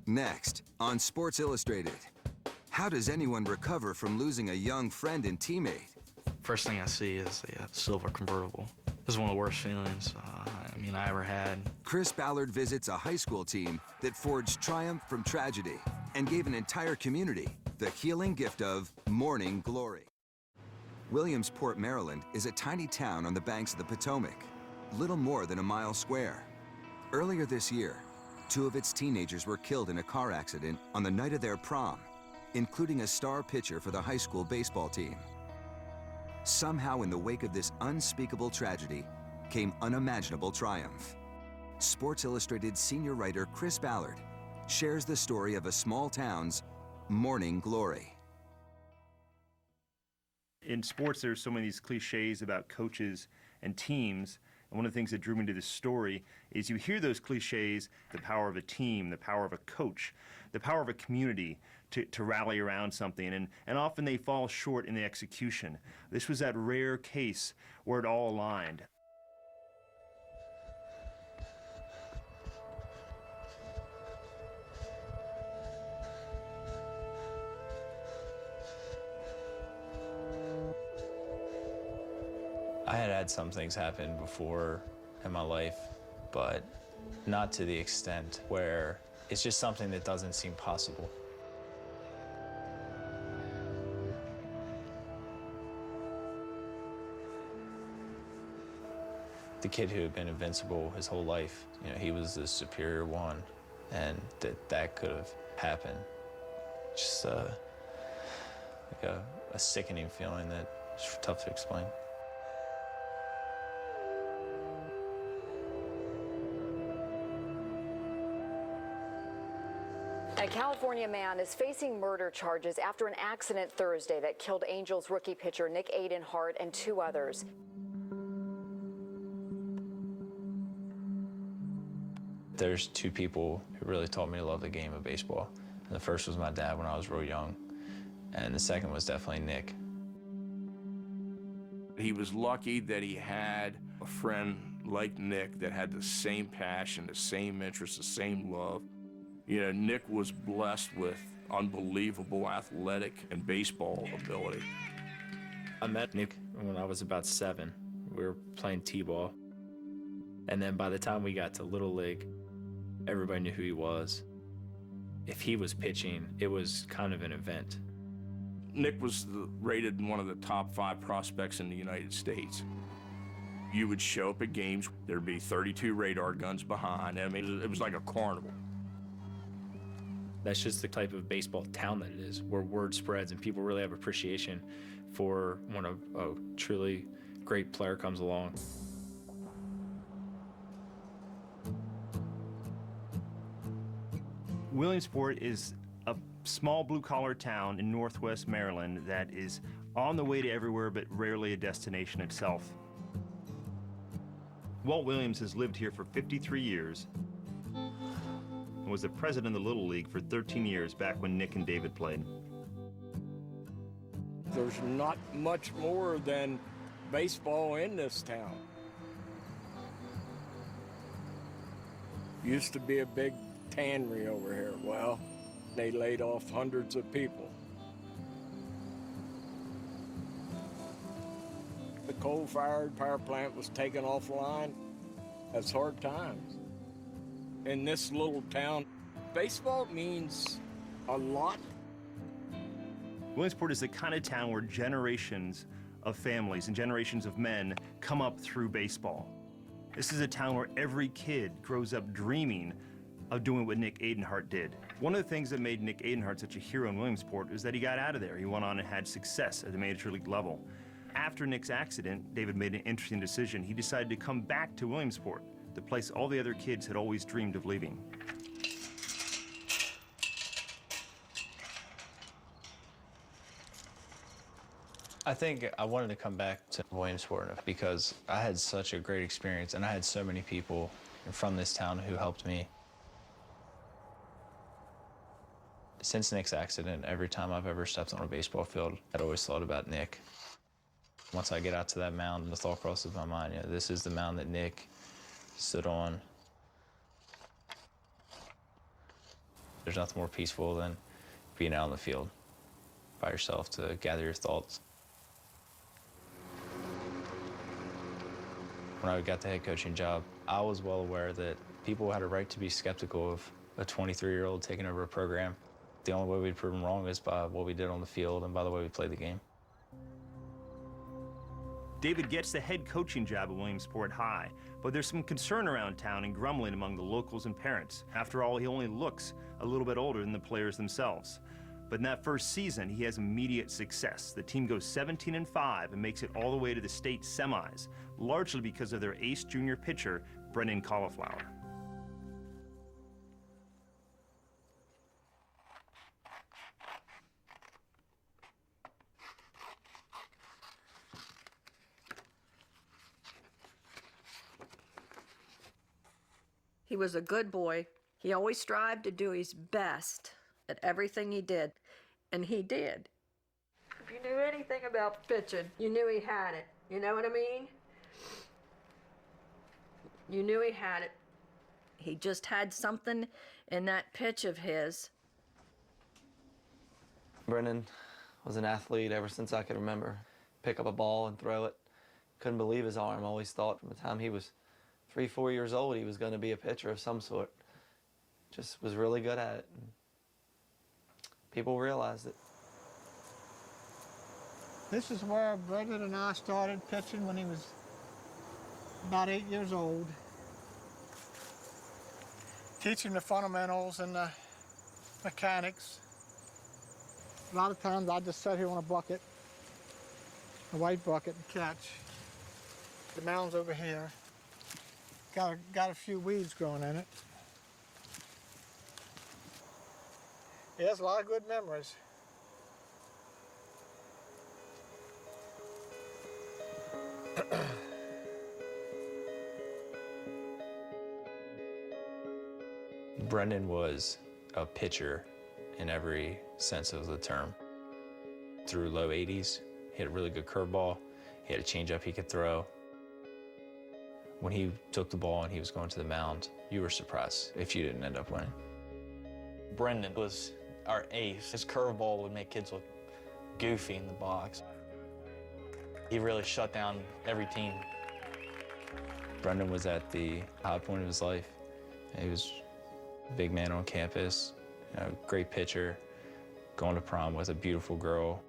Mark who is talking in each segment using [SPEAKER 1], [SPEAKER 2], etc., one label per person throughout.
[SPEAKER 1] Next, on Sports Illustrated, how does anyone recover from losing a young friend and teammate?
[SPEAKER 2] First thing I see is the silver convertible. This is one of the worst feelings I ever had.
[SPEAKER 1] Chris Ballard visits a high school team that forged triumph from tragedy and gave an entire community the healing gift of morning glory. Williamsport, Maryland is a tiny town on the banks of the Potomac, little more than a mile square. Earlier this year, 2 of its teenagers were killed in a car accident on the night of their prom, including a star pitcher for the high school baseball team. Somehow, in the wake of this unspeakable tragedy, came unimaginable triumph. Sports Illustrated senior writer Chris Ballard shares the story of a small town's morning glory.
[SPEAKER 3] In sports, there's so many of these cliches about coaches and teams. And one of the things that drew me to this story is you hear those cliches, the power of a team, the power of a coach, the power of a community to rally around something, and often they fall short in the execution. This was that rare case where it all aligned.
[SPEAKER 4] I had some things happen before in my life, but not to the extent where it's just something that doesn't seem possible. The kid who had been invincible his whole life, he was the superior one, and that could have happened. Just like a sickening feeling that's tough to explain.
[SPEAKER 5] A California man is facing murder charges after an accident Thursday that killed Angels rookie pitcher Nick Adenhart and 2 others.
[SPEAKER 4] There's 2 people who really taught me to love the game of baseball. And the first was my dad when I was real young, and the second was definitely Nick.
[SPEAKER 6] He was lucky that he had a friend like Nick that had the same passion, the same interest, the same love. Nick was blessed with unbelievable athletic and baseball ability.
[SPEAKER 4] I met Nick when I was about 7. We were playing t-ball. And then by the time we got to Little League, everybody knew who he was. If he was pitching, it was kind of an event.
[SPEAKER 6] Nick was rated one of the top 5 prospects in the United States. You would show up at games, there'd be 32 radar guns behind. It was like a carnival.
[SPEAKER 4] That's just the type of baseball town that it is, where word spreads and people really have appreciation for when a truly great player comes along.
[SPEAKER 3] Williamsport is a small blue-collar town in northwest Maryland that is on the way to everywhere but rarely a destination itself. Walt Williams has lived here for 53 years and was the president of the Little League for 13 years back when Nick and David played.
[SPEAKER 7] There's not much more than baseball in this town. Used to be a big tannery over here. Well, they laid off hundreds of people. The coal-fired power plant was taken offline. That's hard times. In this little town, baseball means a lot.
[SPEAKER 3] Williamsport is the kind of town where generations of families and generations of men come up through baseball. This is a town where every kid grows up dreaming of doing what Nick Adenhart did. One of the things that made Nick Adenhart such a hero in Williamsport is that he got out of there. He went on and had success at the major league level. After Nick's accident, David made an interesting decision. He decided to come back to Williamsport, the place all the other kids had always dreamed of leaving.
[SPEAKER 4] I think I wanted to come back to Williamsport because I had such a great experience and I had so many people from this town who helped me. Since Nick's accident, every time I've ever stepped on a baseball field, I'd always thought about Nick. Once I get out to that mound, the thought crosses my mind, this is the mound that Nick stood on. There's nothing more peaceful than being out on the field by yourself to gather your thoughts. When I got the head coaching job, I was well aware that people had a right to be skeptical of a 23-year-old taking over a program. The only way we'd prove them wrong is by what we did on the field and by the way we played the game.
[SPEAKER 3] David gets the head coaching job at Williamsport High, but there's some concern around town and grumbling among the locals and parents. After all, he only looks a little bit older than the players themselves. But in that first season, he has immediate success. The team goes 17-5 and makes it all the way to the state semis, largely because of their ace junior pitcher, Brendan Cauliflower.
[SPEAKER 8] He was a good boy. He always strived to do his best at everything he did, and he did. If you knew anything about pitching, you knew he had it. You know what I mean? You knew he had it. He just had something in that pitch of his.
[SPEAKER 9] Brendan was an athlete ever since I could remember. Pick up a ball and throw it. Couldn't believe his arm. Always thought from the time he was 3, 4 years old he was going to be a pitcher of some sort. Just was really good at it. And people realized it.
[SPEAKER 10] This is where Brendan and I started pitching when he was about 8 years old. Teaching the fundamentals and the mechanics. A lot of times I just sat here on a bucket, a white bucket, and catch. The mound's over here. Got a few weeds growing in it. He has a lot of good memories.
[SPEAKER 4] Brendan was a pitcher in every sense of the term. Threw low 80s, he had a really good curveball, he had a changeup he could throw. When he took the ball and he was going to the mound, you were surprised if you didn't end up winning.
[SPEAKER 2] Brendan was our ace. His curveball would make kids look goofy in the box. He really shut down every team.
[SPEAKER 4] Brendan was at the high point of his life. He was a big man on campus, great pitcher, going to prom with a beautiful girl.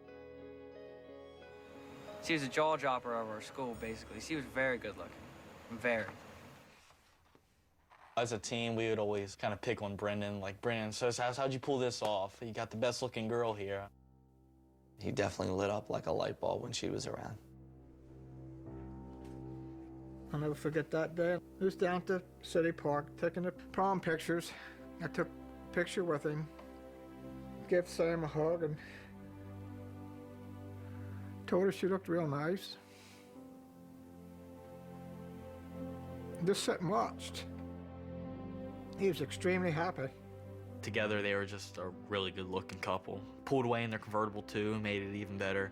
[SPEAKER 11] She was a jaw dropper of our school, basically. She was very good looking, very.
[SPEAKER 2] As a team, we would always kind of pick on Brendan, like, Brendan, so how'd you pull this off? You got the best looking girl here.
[SPEAKER 9] He definitely lit up like a light bulb when she was around.
[SPEAKER 10] I'll never forget that day. He was down at the CityPark taking the prom pictures. I took a picture with him, gave Sam a hug, and told her she looked real nice. Just sat and watched. He was extremely happy.
[SPEAKER 2] Together, they were just a really good-looking couple. Pulled away in their convertible, too, made it even better.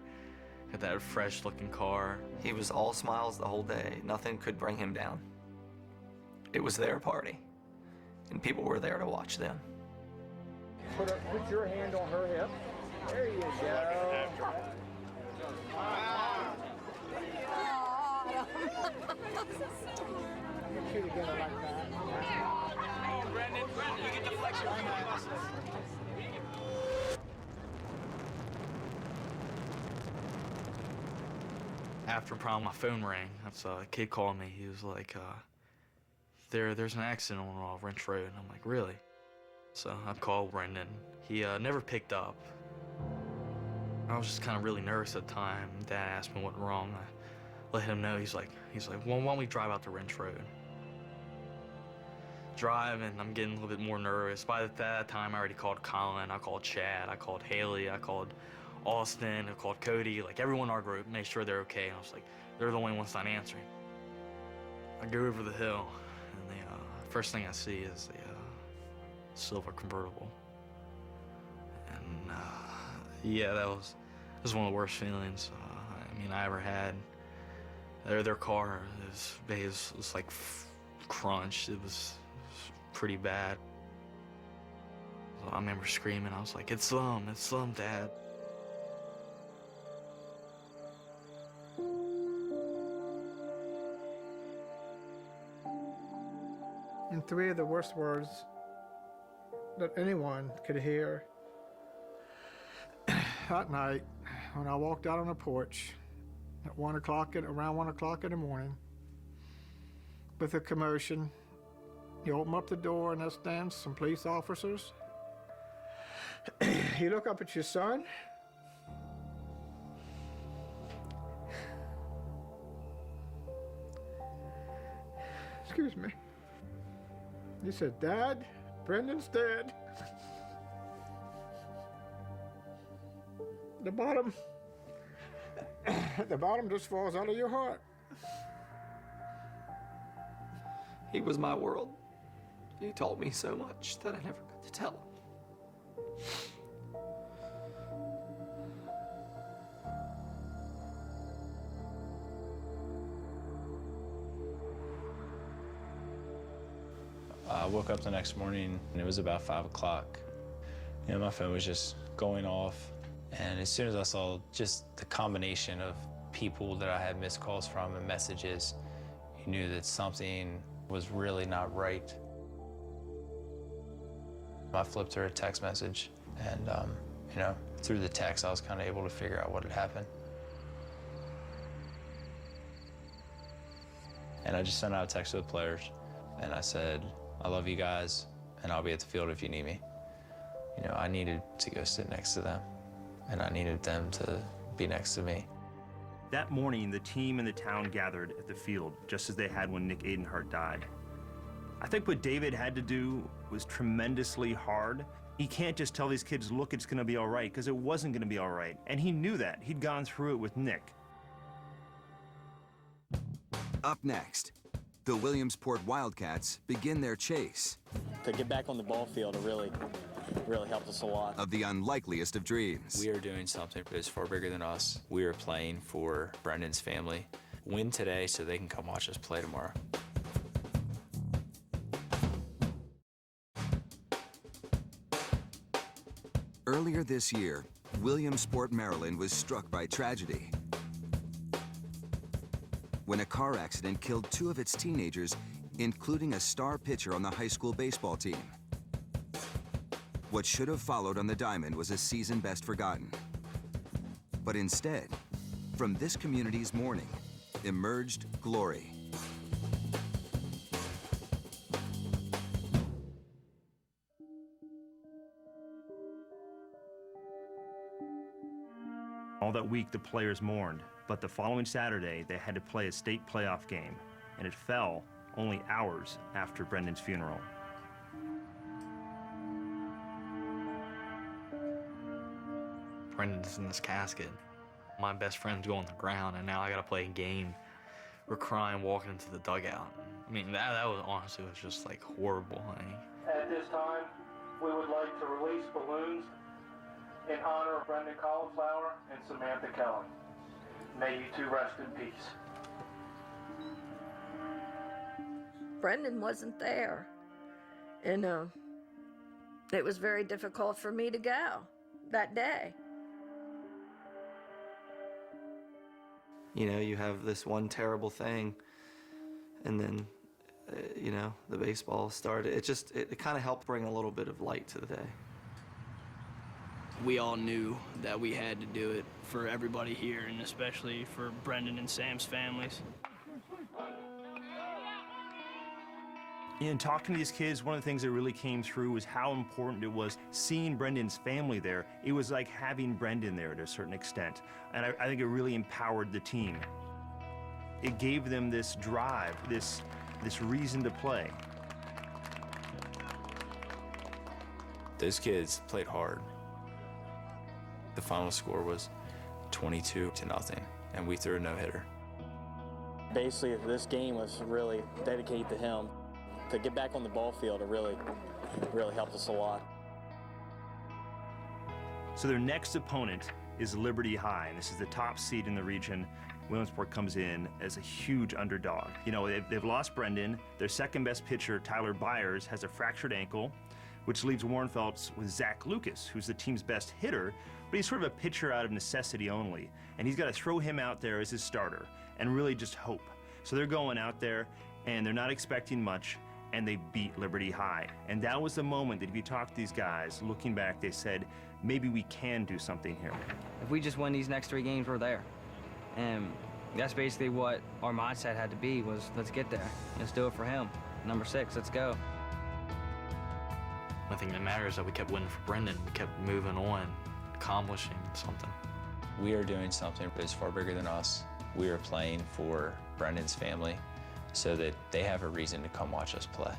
[SPEAKER 2] Got that fresh-looking car.
[SPEAKER 9] He was all smiles the whole day. Nothing could bring him down. It was their party, and people were there to watch them.
[SPEAKER 10] Put your hand on her hip. There you go. Two together like that.
[SPEAKER 11] Brendan, you get the flexion muscles.
[SPEAKER 2] After prom, my phone rang. That's a kid called me. He was like, there's an accident on Wrench Road. And I'm like, really? So I called Brendan. He never picked up. I was just kind of really nervous at the time. Dad asked me what went wrong. I let him know. He's like, well, why don't we drive out to Wrench Road? Drive, and I'm getting a little bit more nervous. By that time, I already called Colin. I called Chad. I called Haley. I called Austin. I called Cody. Like, everyone in our group, make sure they're okay. And I was like, they're the only ones not answering. I go over the hill, and the first thing I see is the silver convertible. And yeah, that was one of the worst feelings I ever had. Their car was like crunched. It was pretty bad. I remember screaming. I was like, it's Slum, Dad.
[SPEAKER 10] And three of the worst words that anyone could hear that night when I walked out on the porch at around 1 o'clock in the morning with a commotion. You open up the door and there stands some police officers. You look up at your son. Excuse me. He said, Dad, Brendan's dead. The bottom just falls out of your heart.
[SPEAKER 9] He was my world. He taught me so much that I never got to tell him.
[SPEAKER 4] I woke up the next morning and it was about 5 o'clock. You know, my phone was just going off. And as soon as I saw just the combination of people that I had missed calls from and messages, you knew that something was really not right. I flipped her a text message and, you know, through the text, I was kind of able to figure out what had happened. And I just sent out a text to the players and I said, I love you guys and I'll be at the field if you need me. You know, I needed to go sit next to them and I needed them to be next to me.
[SPEAKER 3] That morning, the team and the town gathered at the field, just as they had when Nick Adenhart died. I think what David had to do was tremendously hard. He can't just tell these kids, look, it's gonna be all right, because it wasn't gonna be all right. And he knew that. He'd gone through it with Nick.
[SPEAKER 1] Up next, the Williamsport Wildcats begin their chase
[SPEAKER 12] To get back on the ball field, it really helped us a lot.
[SPEAKER 1] of the unlikeliest of dreams.
[SPEAKER 4] We are doing something that is far bigger than us. We are playing for Brendan's family. Win today so they can come watch us play tomorrow.
[SPEAKER 1] Earlier this year, Williamsport, Maryland was struck by tragedy when a car accident killed two of its teenagers, including a star pitcher on the high school baseball team. What should have followed on the diamond was a season best forgotten. But instead, from this community's mourning, emerged glory.
[SPEAKER 3] All that week, the players mourned, but the following Saturday, they had to play a state playoff game, and it fell only hours after Brendan's funeral.
[SPEAKER 2] Brendan's in this casket. My best friend's going on the ground, and now I gotta play a game. We're crying walking into the dugout. I mean, that was honestly was just like horrible.
[SPEAKER 13] At this time, we would like to release balloons in honor of Brendan Cauliflower and Samantha Kelly. May you two rest in peace.
[SPEAKER 8] Brendan wasn't there. And it was very difficult for me to go that day.
[SPEAKER 9] You know, you have this one terrible thing, and then, you know, the baseball started. It kind of helped bring a little bit of light to the day.
[SPEAKER 14] We all knew that we had to do it for everybody here, and especially for Brendan and Sam's families.
[SPEAKER 3] In talking to these kids, one of the things that really came through was how important it was seeing Brendan's family there. It was like having Brendan there to a certain extent. And I think it really empowered the team. It gave them this drive, this reason to play.
[SPEAKER 4] Those kids played hard. The final score was 22-0, and we threw a no-hitter.
[SPEAKER 12] Basically, this game was really dedicated to him. To get back on the ball field, it really helped us a lot.
[SPEAKER 3] So their next opponent is Liberty High, and this is the top seed in the region. Williamsport comes in as a huge underdog. You know, they've lost Brendan. Their second best pitcher, Tyler Byers, has a fractured ankle. which leaves Warrenfeldt's with Zach Lucas, who's the team's best hitter, but he's sort of a pitcher out of necessity only, and he's got to throw him out there as his starter and really just hope. So they're going out there, and they're not expecting much, and they beat Liberty High. And that was the moment that if you talk to these guys, looking back, they said, maybe we can do something here.
[SPEAKER 11] If we just win these next 3 games, we're there. And that's basically what our mindset had to be, was let's get there. Let's do it for him. Number 6, let's go.
[SPEAKER 2] One thing that matters is that we kept winning for Brendan. We kept moving on, accomplishing something.
[SPEAKER 4] We are doing something that is far bigger than us. We are playing for Brendan's family so that they have a reason to come watch us play.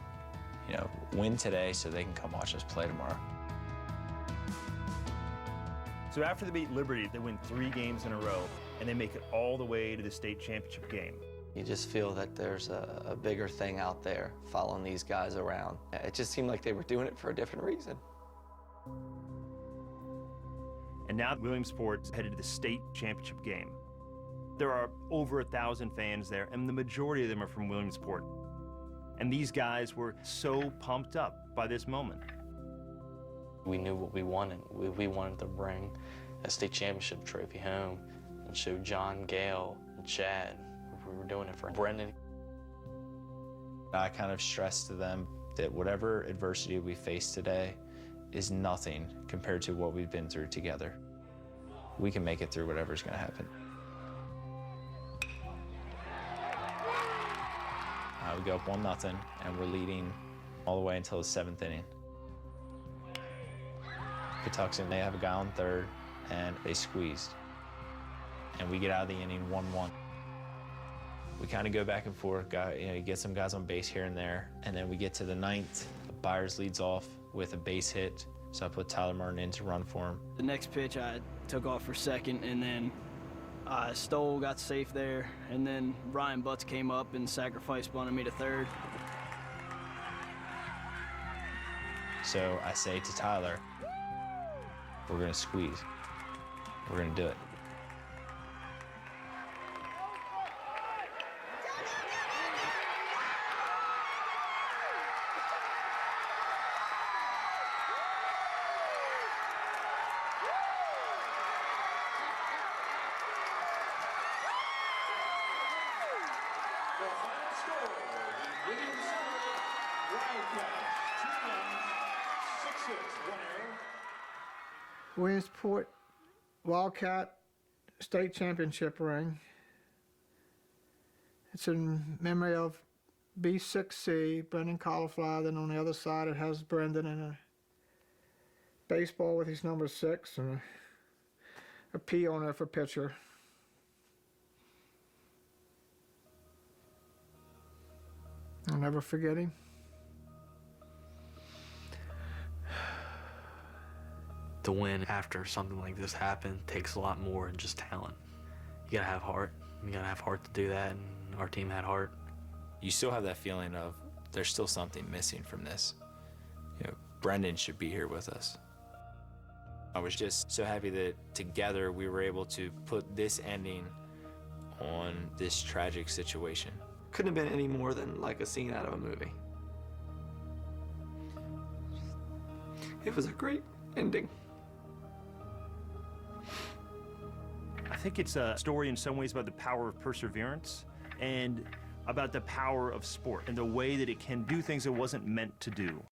[SPEAKER 4] You know, win today so they can come watch us play tomorrow.
[SPEAKER 3] So after they beat Liberty, they win 3 games in a row, and they make it all the way to the state championship game.
[SPEAKER 9] You just feel that there's a bigger thing out there following these guys around. It just seemed like they were doing it for a different reason.
[SPEAKER 3] And now Williamsport's headed to the state championship game. There are over 1,000 fans there, and the majority of them are from Williamsport. And these guys were so pumped up by this moment.
[SPEAKER 15] We knew what we wanted. We wanted to bring a state championship trophy home and show John, Gale, and Chad we were doing it for Brendan.
[SPEAKER 4] I kind of stressed to them that whatever adversity we face today is nothing compared to what we've been through together. We can make it through whatever's going to happen. We go up 1-0, and we're leading all the way until the 7th inning. Patuxent, they have a guy on third, and they squeezed. And we get out of the inning 1-1. We kind of go back and forth, get some guys on base here and there, and then we get to the 9th. Byers leads off with a base hit, so I put Tyler Martin in to run for him.
[SPEAKER 14] The next pitch, I took off for second, and then Stoll got safe there, and then Ryan Butts came up and sacrifice bunted me to third.
[SPEAKER 4] So I say to Tyler, we're going to squeeze. We're going to do it.
[SPEAKER 13] The final score, the Williamsport Wildcats, 2 runs, 6 hits, 1 error.
[SPEAKER 10] Williamsport Wildcat State Championship ring. It's in memory of B6C, Brendan Cauliflower. Then on the other side it has Brendan in a baseball with his number 6 and a P on there for pitcher. I'll never forget him.
[SPEAKER 2] To win after something like this happened takes a lot more than just talent. You gotta have heart. You gotta have heart to do that, and our team had heart.
[SPEAKER 4] You still have that feeling of there's still something missing from this. You know, Brendan should be here with us. I was just so happy that together we were able to put this ending on this tragic situation.
[SPEAKER 9] Couldn't have been any more than like a scene out of a movie. It was a great ending.
[SPEAKER 3] I think it's a story in some ways about the power of perseverance and about the power of sport and the way that it can do things it wasn't meant to do.